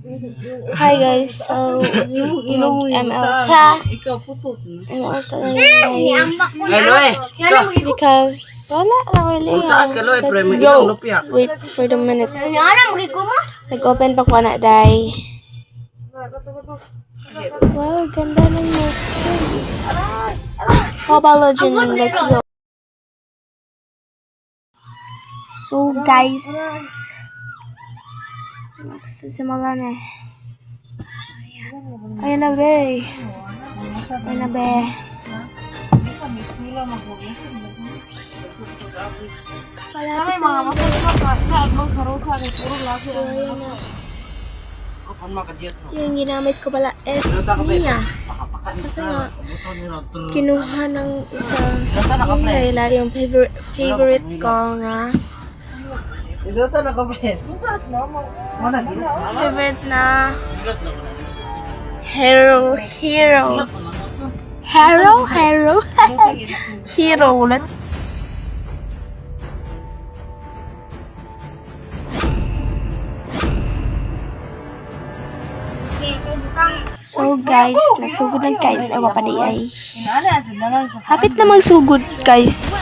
Hi guys, so ML ta ML ta na yun guys because wala na wala let's go. Wait for the minute. Nag-open pa ko na day. Wow, ganda ng music. Mobile Legends, let's go. So guys, magsisimula na. Ayan na be. Ayan na be. Yung ginamit ko pala is niya. Kasi nga, kinuha ng isang Layla, yung favorite ko nga. Favorite na hero. Let's So guys, nagsugod lang guys. Ewa pa di ay. Hapit na magsugod guys.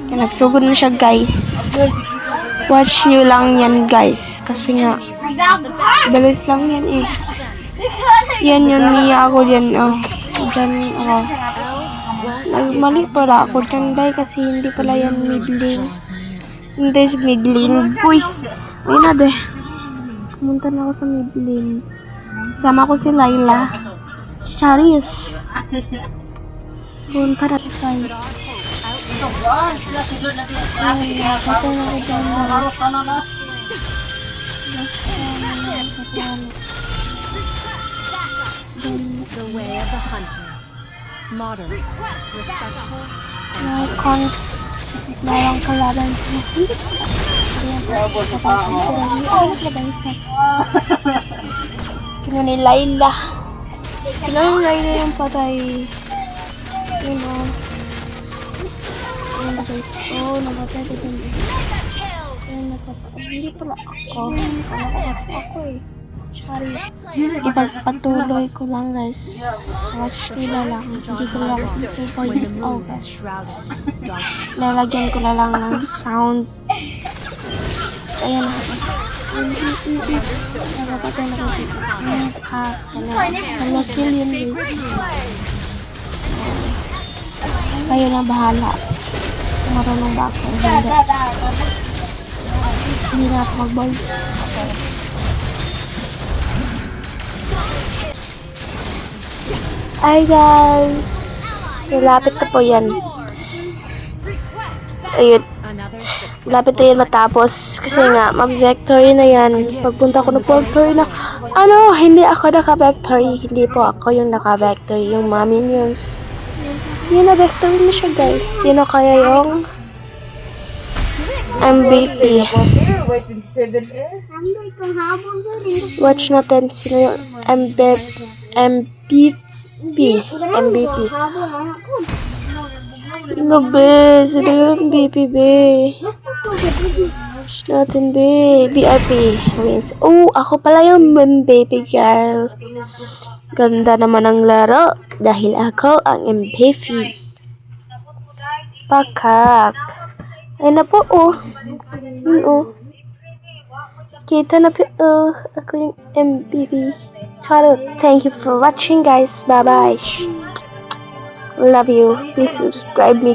Nagsugod na siya guys. Watch nyo lang yan guys. Kasi nga, dalis lang yan eh. Yan yun niya ako dyan. Dyan ako. Mali pala ako dyan dahil kasi hindi pala yan mid-lane. Hindi sa mid-lane. Boys, ayun na be. Pumunta na ako sa mid-lane. Sama ko si Layla. Charis. Punta na guys. The way of the hunter. Modern, respectful, Layang kalaban. Kino ni Layla. Kino ni Layla yung patay. You know. Ayan na guys. Oh, nabatay ko din. Ayan, napatay. Hindi pala ako. Ako eh. Charis. Ipagpatuloy ko lang guys. Watch nila lang. Hindi ko lang ito voice over. Lalagyan ko na lang ng sound. Ayan na. Napatay na ko dito. Sana kill yun guys. Kayo na bahala. Marunong ba ako? Hindi na ako mag-voice. Hi guys! Malapit na po yan. Ayun. Malapit na yan matapos. Kasi nga, mag-victory na yan. Pagpunta ko na po, victory na. Ano? Hindi ako naka-victory. Hindi po ako yung naka-victory. Yung mga minions. Yun na, victory na siya guys. Sino kaya yung MVP? Watch natin sino yung MVP. No be, sino yung MVP be? Watch natin be. VIP wins. Oh, ako pala yung MVP girl. Ganda naman ang laro dahil ako ang MVP. Pakak. Ay na po oh. Kita na po ako yung MVP. Charot. Thank you for watching guys. Bye bye. Love you. Please subscribe me.